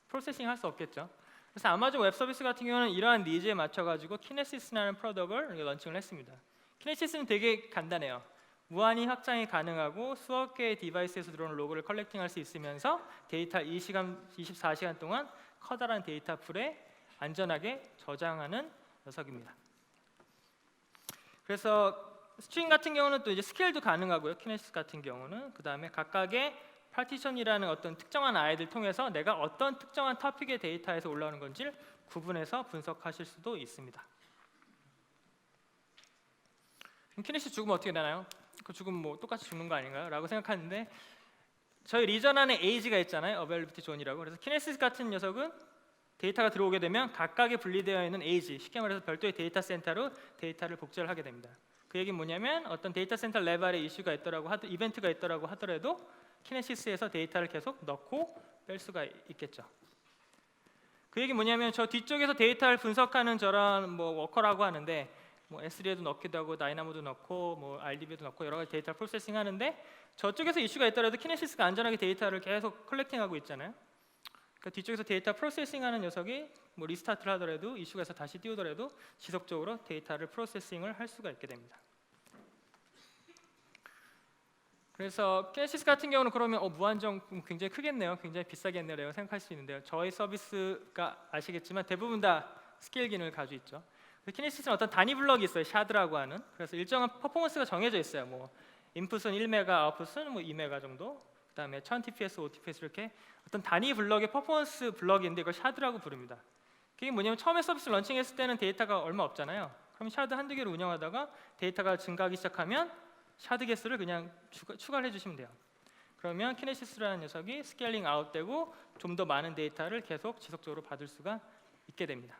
프로세싱 할 수 없겠죠. 그래서 아마존 웹 서비스 같은 경우는 이러한 니즈에 맞춰가지고 키네시스라는 프로덕트를 런칭을 했습니다. 키네시스는 되게 간단해요. 무한히 확장이 가능하고 수억 개의 디바이스에서 들어오는 로그를 컬렉팅할 수 있으면서 데이터 24시간 동안 커다란 데이터 풀에 안전하게 저장하는 녀석입니다. 그래서 스트링 같은 경우는 또 이제 스케일도 가능하고요. 키네시스 같은 경우는 그 다음에 각각의 파티션이라는 어떤 특정한 아이들 통해서 내가 어떤 특정한 토픽의 데이터에서 올라오는 건지를 구분해서 분석하실 수도 있습니다. 키네시스 죽으면 어떻게 되나요? 그 죽으면 뭐 똑같이 죽는 거 아닌가요? 라고 생각하는데 저희 리전 안에 에이지가 있잖아요. 어베일리비티 존이라고. 그래서 키네시스 같은 녀석은 데이터가 들어오게 되면 각각의 분리되어 있는 에이지, 쉽게 말해서 별도의 데이터 센터로 데이터를 복제를 하게 됩니다. 그 얘기는 뭐냐면 어떤 데이터 센터 레벨에 이슈가 있더라고 이벤트가 있더라고 하더라도 키네시스에서 데이터를 계속 넣고 뺄 수가 있겠죠. 그 얘기 뭐냐면 저 뒤쪽에서 데이터를 분석하는 저런 뭐 워커라고 하는데 뭐 S3에도 넣기도 하고 다이나모도 넣고 뭐 RDB에도 넣고 여러 가지 데이터 프로세싱 하는데 저쪽에서 이슈가 있더라도 키네시스가 안전하게 데이터를 계속 컬렉팅하고 있잖아요. 그러니까 뒤쪽에서 데이터 프로세싱하는 녀석이 뭐 리스타트를 하더라도 이슈가 있어 다시 띄우더라도 지속적으로 데이터를 프로세싱을 할 수가 있게 됩니다. 그래서 키네시스 같은 경우는 그러면 무한정 굉장히 크겠네요. 굉장히 비싸겠네요. 라고 생각할 수 있는데요. 저희 서비스가 아시겠지만 대부분 다 스케일 기능을 가지고 있죠. 키네시스는 어떤 단위 블럭이 있어요. 샤드라고 하는. 그래서 일정한 퍼포먼스가 정해져 있어요. 뭐 인풋은 1메가, 아웃풋은 뭐 2메가 정도. 그다음에 1000TPS, 5TPS 이렇게 어떤 단위 블럭의 퍼포먼스 블럭인데 이걸 샤드라고 부릅니다. 그게 뭐냐면 처음에 서비스 런칭했을 때는 데이터가 얼마 없잖아요. 그럼 샤드 한두 개를 운영하다가 데이터가 증가하기 시작하면 샤드 개수를 그냥 추가를 해주시면 돼요. 그러면 키네시스라는 녀석이 스케일링 아웃되고 좀 더 많은 데이터를 계속 지속적으로 받을 수가 있게 됩니다.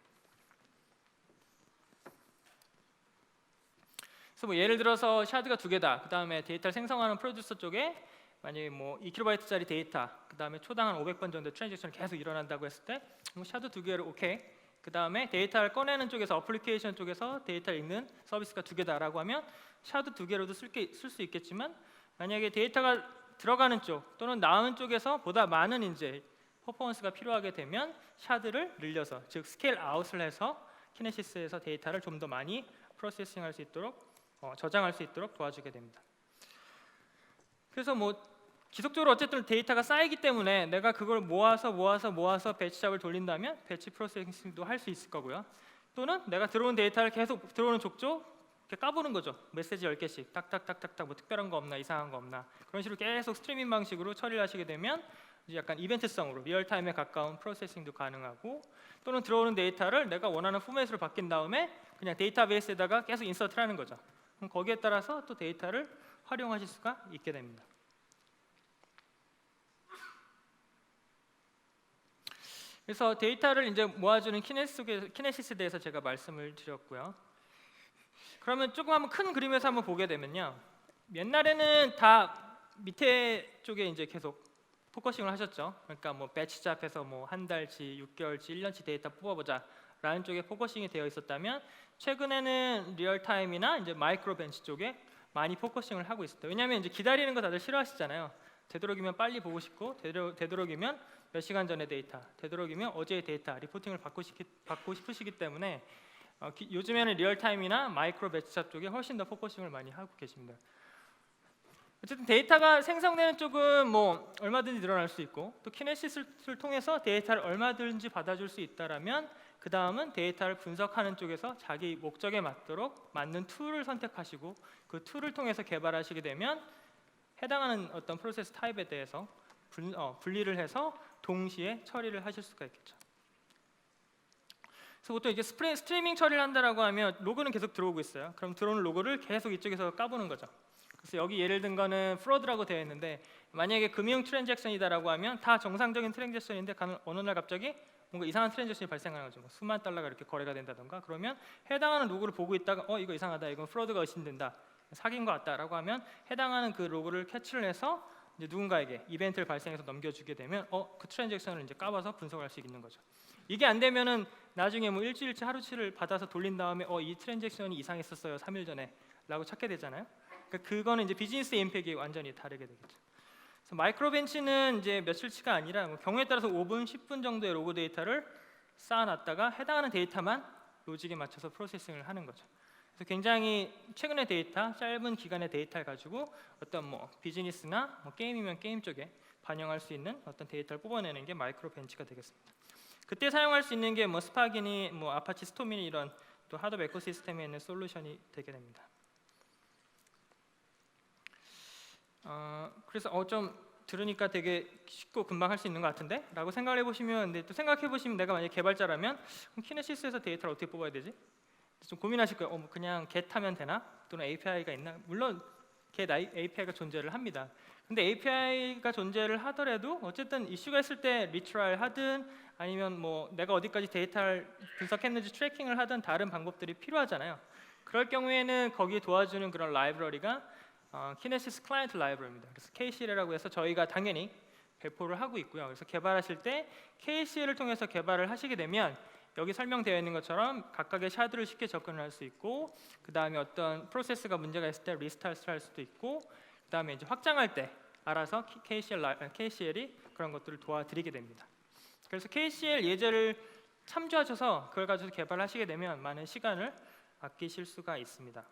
그래서 뭐 예를 들어서 샤드가 2개다. 그 다음에 데이터를 생성하는 프로듀서 쪽에 만약에 뭐 2kB짜리 데이터, 그 다음에 초당 한 500번 정도 트랜잭션이 계속 일어난다고 했을 때 뭐 샤드 2개를 오케이. 그 다음에 데이터를 꺼내는 쪽에서 어플리케이션 쪽에서 데이터를 읽는 서비스가 2개다라고 하면 샤드 2개로도 쓸 수 있겠지만 만약에 데이터가 들어가는 쪽 또는 나오는 쪽에서 보다 많은 이제 퍼포먼스가 필요하게 되면 샤드를 늘려서 즉 스케일 아웃을 해서 키네시스에서 데이터를 좀 더 많이 프로세싱할 수 있도록 저장할 수 있도록 도와주게 됩니다. 그래서 뭐 지속적으로 어쨌든 데이터가 쌓이기 때문에 내가 그걸 모아서 배치잡을 돌린다면 배치 프로세싱도 할 수 있을 거고요. 또는 내가 들어온 데이터를 계속 들어오는 족족 이렇게 까보는 거죠. 메시지 10개씩 딱딱딱딱딱 뭐 특별한 거 없나 이상한 거 없나 그런 식으로 계속 스트리밍 방식으로 처리를 하시게 되면 이제 약간 이벤트성으로 리얼타임에 가까운 프로세싱도 가능하고 또는 들어오는 데이터를 내가 원하는 포맷으로 바뀐 다음에 그냥 데이터베이스에다가 계속 인서트를 하는 거죠. 그럼 거기에 따라서 또 데이터를 활용하실 수가 있게 됩니다. 그래서 데이터를 이제 모아주는 키네시스에 대해서 제가 말씀을 드렸고요. 그러면 조금 한번 큰 그림에서 한번 보게 되면요. 옛날에는 다 밑에 쪽에 이제 계속 포커싱을 하셨죠. 그러니까 뭐 배치잡해서 뭐 한 달치, 6개월치, 1년치 데이터 뽑아보자라는 쪽에 포커싱이 되어 있었다면 최근에는 리얼타임이나 이제 마이크로 벤치 쪽에 많이 포커싱을 하고 있습니다. 왜냐하면 이제 기다리는 거 다들 싫어하시잖아요. 되도록이면 빨리 보고 싶고 되도록이면 몇 시간 전의 데이터, 되도록이면 어제의 데이터 리포팅을 받고 싶으시기 때문에 요즘에는 리얼타임이나 마이크로 배치잡 쪽에 훨씬 더 포커싱을 많이 하고 계십니다. 어쨌든 데이터가 생성되는 쪽은 뭐 얼마든지 늘어날 수 있고 또 키네시스를 통해서 데이터를 얼마든지 받아줄 수 있다라면 그 다음은 데이터를 분석하는 쪽에서 자기 목적에 맞도록 맞는 툴을 선택하시고 그 툴을 통해서 개발하시게 되면 해당하는 어떤 프로세스 타입에 대해서 분리를 해서 동시에 처리를 하실 수가 있겠죠. 그래서 보통 이게 스트리밍 처리를 한다라고 하면 로그는 계속 들어오고 있어요. 그럼 들어오는 로그를 계속 이쪽에서 까보는 거죠. 그래서 여기 예를 든 거는 프로드라고 되어 있는데 만약에 금융 트랜잭션이다라고 하면 다 정상적인 트랜잭션인데 어느 날 갑자기 뭔가 이상한 트랜잭션이 발생하는 거죠. 뭐 수만 달러가 이렇게 거래가 된다던가 그러면 해당하는 로그를 보고 있다가 이거 이상하다, 이건 프로드가 의심된다, 사기인 것 같다라고 하면 해당하는 그 로그를 캐치를 해서 이제 누군가에게 이벤트를 발생해서 넘겨주게 되면 그 트랜잭션을 이제 까봐서 분석할 수 있는 거죠. 이게 안 되면은 나중에 뭐 일주일치 하루치를 받아서 돌린 다음에 이 트랜잭션이 이상했었어요 3일 전에라고 찾게 되잖아요. 그러니까 그거는 이제 비즈니스 임팩이 완전히 다르게 되겠죠. 그래서 마이크로 벤치는 이제 며칠치가 아니라 뭐 경우에 따라서 5분, 10분 정도의 로그 데이터를 쌓아놨다가 해당하는 데이터만 로직에 맞춰서 프로세싱을 하는 거죠. 그래서 굉장히 최근의 데이터, 짧은 기간의 데이터를 가지고 어떤 뭐 비즈니스나 뭐 게임이면 게임 쪽에 반영할 수 있는 어떤 데이터를 뽑아내는 게 마이크로 벤치가 되겠습니다. 그때 사용할 수 있는 게 뭐 스파기니, 뭐 아파치 스톰이니 이런 또 하드웨어 에코시스템에 있는 솔루션이 되게 됩니다. 그래서 좀 들으니까 되게 쉽고 금방 할 수 있는 것 같은데? 라고 생각을 해보시면 근데 또 생각해보시면 내가 만약에 개발자라면 그럼 키네시스에서 데이터를 어떻게 뽑아야 되지? 좀 고민하실 거예요. 뭐 그냥 get 하면 되나? 또는 API가 있나? 물론 get API가 존재를 합니다. 근데 API가 존재를 하더라도 어쨌든 이슈가 있을 때 리트라이를 하든 아니면 뭐 내가 어디까지 데이터를 분석했는지 트래킹을 하든 다른 방법들이 필요하잖아요. 그럴 경우에는 거기에 도와주는 그런 라이브러리가 키네시스 클라이언트 라이브러리입니다. 그래서 KCL이라고 해서 저희가 당연히 배포를 하고 있고요. 그래서 개발하실 때 KCL을 통해서 개발을 하시게 되면 여기 설명되어 있는 것처럼 각각의 샤드를 쉽게 접근을 할 수 있고 그 다음에 어떤 프로세스가 문제가 있을 때 리스타트를 할 수도 있고 그 다음에 이제 확장할 때 알아서 KCL이 그런 것들을 도와드리게 됩니다. 그래서 KCL 예제를 참조하셔서 그걸 가지고 개발하시게 되면 많은 시간을 아끼실 수가 있습니다.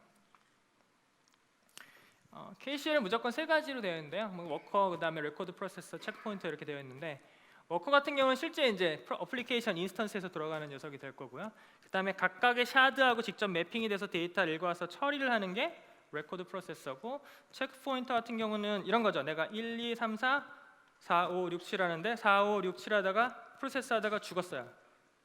KCL은 무조건 세 가지로 되어 있는데요. 뭐 워커, 그 다음에 레코드 프로세서, 체크포인터 이렇게 되어 있는데 워커 같은 경우는 실제 이제 어플리케이션 인스턴스에서 돌아가는 녀석이 될 거고요. 그다음에 각각의 샤드하고 직접 매핑이 돼서 데이터를 읽어와서 처리를 하는 게 레코드 프로세서고, 체크 포인터 같은 경우는 이런 거죠. 내가 1, 2, 3, 4, 4, 5, 6, 7 하는데 4, 5, 6, 7 하다가 프로세스 하다가 죽었어요.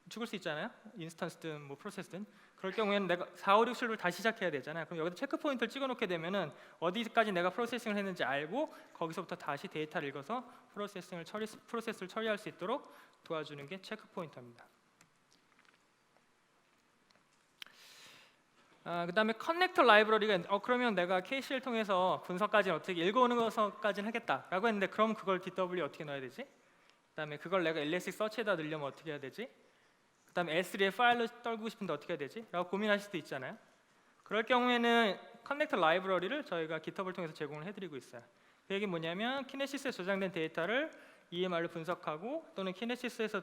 죽을 수 있잖아요. 인스턴스든 뭐 프로세스든. 그럴 경우에는 내가 4, 5, 6, 7을 다시 시작해야 되잖아요. 그럼 여기다 체크 포인트를 찍어놓게 되면은 어디까지 내가 프로세싱을 했는지 알고 거기서부터 다시 데이터를 읽어서 프로세스를 처리할 수 있도록 도와주는 게 체크 포인터입니다. 그다음에 커넥터 라이브러리가 그러면 내가 KCL 통해서 분석까지 어떻게 읽어오는 것까지는 하겠다라고 했는데, 그럼 그걸 DW 어떻게 넣어야 되지? 그다음에 그걸 내가 엘리스틱 서치에다 넣으려면 어떻게 해야 되지? 그다음에 S3에 파일로 떨고 싶은데 어떻게 해야 되지? 라고 고민하실 수도 있잖아요. 그럴 경우에는 커넥터 라이브러리를 저희가 GitHub을 통해서 제공을 해드리고 있어요. 그 얘기는 뭐냐면 키네시스에 저장된 데이터를 EMR로 분석하고, 또는 키네시스에서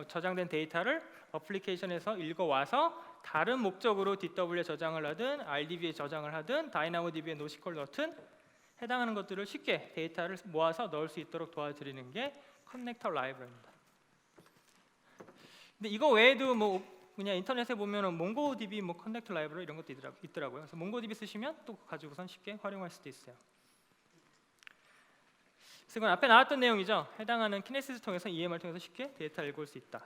저장된 데이터를 어플리케이션에서 읽어와서 다른 목적으로 DW에 저장을 하든 RDB에 저장을 하든 다이나모DB에 노시컬 넣든 해당하는 것들을 쉽게 데이터를 모아서 넣을 수 있도록 도와드리는 게 커넥터 라이브러리입니다. 근데 이거 외에도 뭐 그냥 인터넷에 보면은 몽고DB 뭐 커넥터 라이브러리 이런 것도 있더라고요. 그래서 몽고DB 쓰시면 또 가지고선 쉽게 활용할 수도 있어요. 그래서 이건 앞에 나왔던 내용이죠. 해당하는 키네시스 통해서 EMR 통해서 쉽게 데이터를 읽을 수 있다.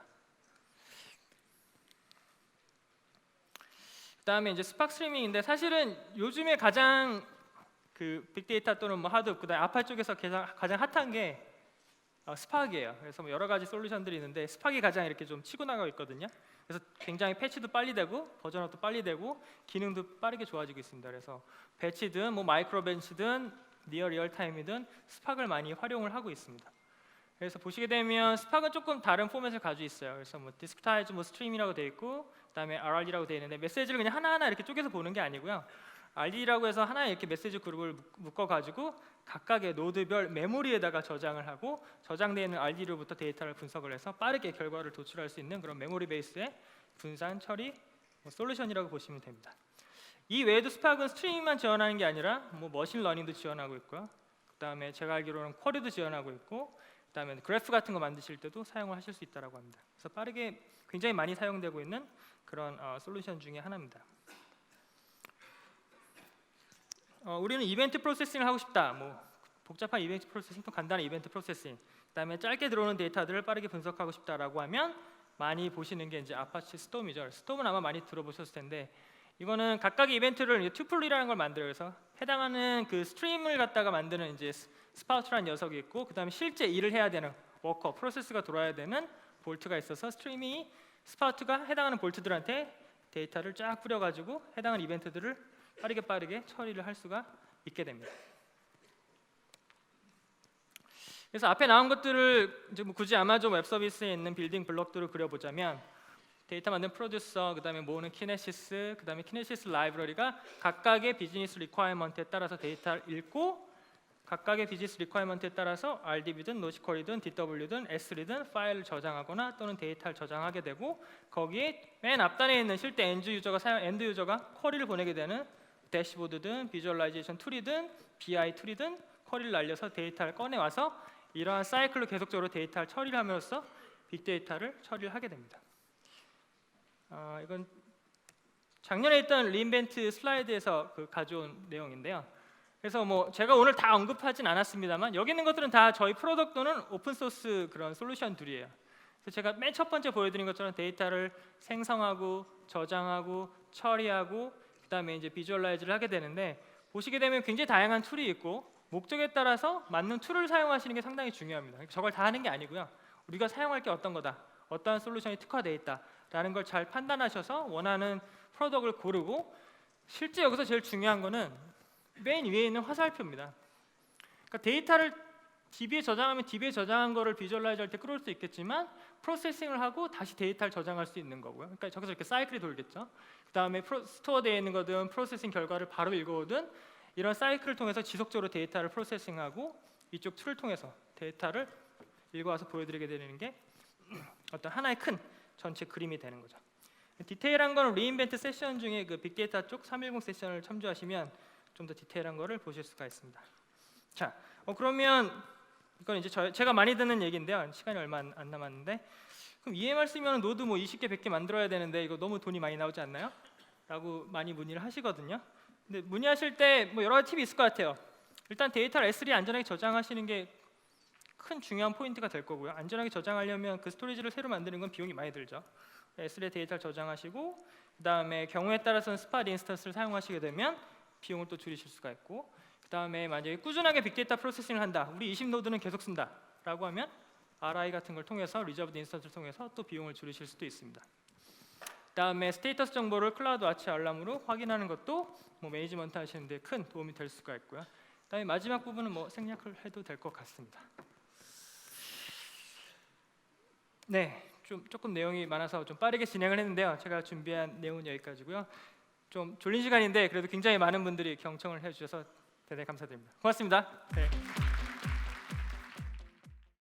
그다음에 이제 스팍 스트리밍인데, 사실은 요즘에 가장 그 빅데이터 또는 뭐 하드업, 그다음에 아파 쪽에서 가장 핫한 게 스팍이에요. 그래서 뭐 여러 가지 솔루션들이 있는데 스팍이 가장 이렇게 좀 치고 나가고 있거든요. 그래서 굉장히 패치도 빨리 되고 버전업도 빨리 되고 기능도 빠르게 좋아지고 있습니다. 그래서 배치든 뭐 마이크로 벤치든 니어 리얼타임이든 스팍을 많이 활용을 하고 있습니다. 그래서 보시게 되면 스팍은 조금 다른 포맷을 가지고 있어요. 그래서 뭐 디스크타이즈 뭐 스트림이라고 되어 있고, 그다음에 RRD라고 되어 있는데 메시지를 그냥 하나하나 이렇게 쪼개서 보는 게 아니고요. RD라고 해서 하나의 이렇게 메시지 그룹을 묶어 가지고 각각의 노드별 메모리에다가 저장을 하고, 저장되어 있는 RD로부터 데이터를 분석을 해서 빠르게 결과를 도출할 수 있는 그런 메모리 베이스의 분산 처리 솔루션이라고 보시면 됩니다. 이 외에도 스팍은 스트리밍만 지원하는 게 아니라 뭐 머신 러닝도 지원하고 있고요. 그다음에 제가 알기로는 쿼리도 지원하고 있고, 그다음에 그래프 같은 거 만드실 때도 사용을 하실 수 있다고 합니다. 그래서 빠르게 굉장히 많이 사용되고 있는 그런 솔루션 중에 하나입니다. 우리는 이벤트 프로세싱을 하고 싶다. 뭐 복잡한 이벤트 프로세싱 또 간단한 이벤트 프로세싱. 그다음에 짧게 들어오는 데이터들을 빠르게 분석하고 싶다라고 하면 많이 보시는 게 이제 아파치 스톰이죠. 스톰은 아마 많이 들어보셨을 텐데, 이거는 각각의 이벤트를 튜플이라는 걸 만들어요. 그래서 해당하는 그 스트림을 갖다가 만드는 이제 스파우트라는 녀석이 있고, 그다음에 실제 일을 해야 되는 워커 프로세스가 돌아야 되는 볼트가 있어서 스트리밍이 스파우트가 해당하는 볼트들한테 데이터를 쫙 뿌려가지고 해당하는 이벤트들을 빠르게 처리를 할 수가 있게 됩니다. 그래서 앞에 나온 것들을 이제 뭐 굳이 아마존 웹 서비스에 있는 빌딩 블록들을 그려보자면, 데이터 만드는 프로듀서, 그다음에 모으는 키네시스, 그다음에 키네시스 라이브러리가 각각의 비즈니스 리퀘어먼트에 따라서 데이터를 읽고, 각각의 비즈니스 리퀘어먼트에 따라서 RDB든 노시퀄이든 DW든 S3든 파일을 저장하거나 또는 데이터를 저장하게 되고, 거기에 맨 앞단에 있는 실제 엔드 유저가 쿼리를 보내게 되는 대시보드든 비주얼라이제이션 툴이든 BI 툴이든 쿼리를 날려서 데이터를 꺼내와서 이러한 사이클로 계속적으로 데이터를 처리를 함으로써 빅데이터를 처리를 하게 됩니다. 이건 작년에 있던 리인벤트 슬라이드에서 가져온 내용인데요. 그래서 뭐 제가 오늘 다 언급하진 않았습니다만, 여기 있는 것들은 다 저희 프로덕트 또는 오픈 소스 그런 솔루션들이에요. 그래서 제가 맨 첫 번째 보여드린 것처럼 데이터를 생성하고 저장하고 처리하고 그다음에 이제 비주얼라이즈를 하게 되는데, 보시게 되면 굉장히 다양한 툴이 있고 목적에 따라서 맞는 툴을 사용하시는 게 상당히 중요합니다. 저걸 다 하는 게 아니고요. 우리가 사용할 게 어떤 거다, 어떠한 솔루션이 특화되어 있다라는 걸 잘 판단하셔서 원하는 프로덕트를 고르고, 실제 여기서 제일 중요한 거는 맨 위에 있는 화살표입니다. 그러니까 데이터를 DB에 저장하면 DB에 저장한 거를 비주얼라이즈 할 때 끌어올 수 있겠지만, 프로세싱을 하고 다시 데이터를 저장할 수 있는 거고요. 그러니까 저기서 이렇게 사이클이 돌겠죠. 그 다음에 스토어되어 있는 거든 프로세싱 결과를 바로 읽어오든 이런 사이클을 통해서 지속적으로 데이터를 프로세싱하고 이쪽 툴을 통해서 데이터를 읽어와서 보여드리게 되는 게 어떤 하나의 큰 전체 그림이 되는 거죠. 디테일한 건 리인벤트 세션 중에 그 빅데이터 쪽 310 세션을 참조하시면 좀 더 디테일한 거를 보실 수가 있습니다. 자, 그러면 이건 이제 제가 많이 듣는 얘기인데요. 시간이 얼마 안 남았는데, 그럼 EMR 쓰면 노드 뭐 20개, 100개 만들어야 되는데 이거 너무 돈이 많이 나오지 않나요? 라고 많이 문의를 하시거든요. 근데 문의하실 때 뭐 여러 가지 팁이 있을 것 같아요. 일단 데이터를 S3에 안전하게 저장하시는 게 큰 중요한 포인트가 될 거고요. 안전하게 저장하려면 그 스토리지를 새로 만드는 건 비용이 많이 들죠. S3에 데이터를 저장하시고, 그 다음에 경우에 따라서는 스팟 인스턴스를 사용하시게 되면 비용을 또 줄이실 수가 있고, 그 다음에 만약에 꾸준하게 빅데이터 프로세싱을 한다, 우리 20노드는 계속 쓴다 라고 하면 RI 같은 걸 통해서, 리저브드 인스턴스를 통해서 또 비용을 줄이실 수도 있습니다. 그 다음에 스테이터스 정보를 클라우드 와치 알람으로 확인하는 것도 뭐 매니지먼트 하시는 데 큰 도움이 될 수가 있고요. 그 다음에 마지막 부분은 뭐 생략을 해도 될 것 같습니다. 네, 조금 내용이 많아서 좀 빠르게 진행을 했는데요. 제가 준비한 내용은 여기까지고요. 좀 졸린 시간인데 그래도 굉장히 많은 분들이 경청을 해주셔서 대단히 감사드립니다. 고맙습니다. 네.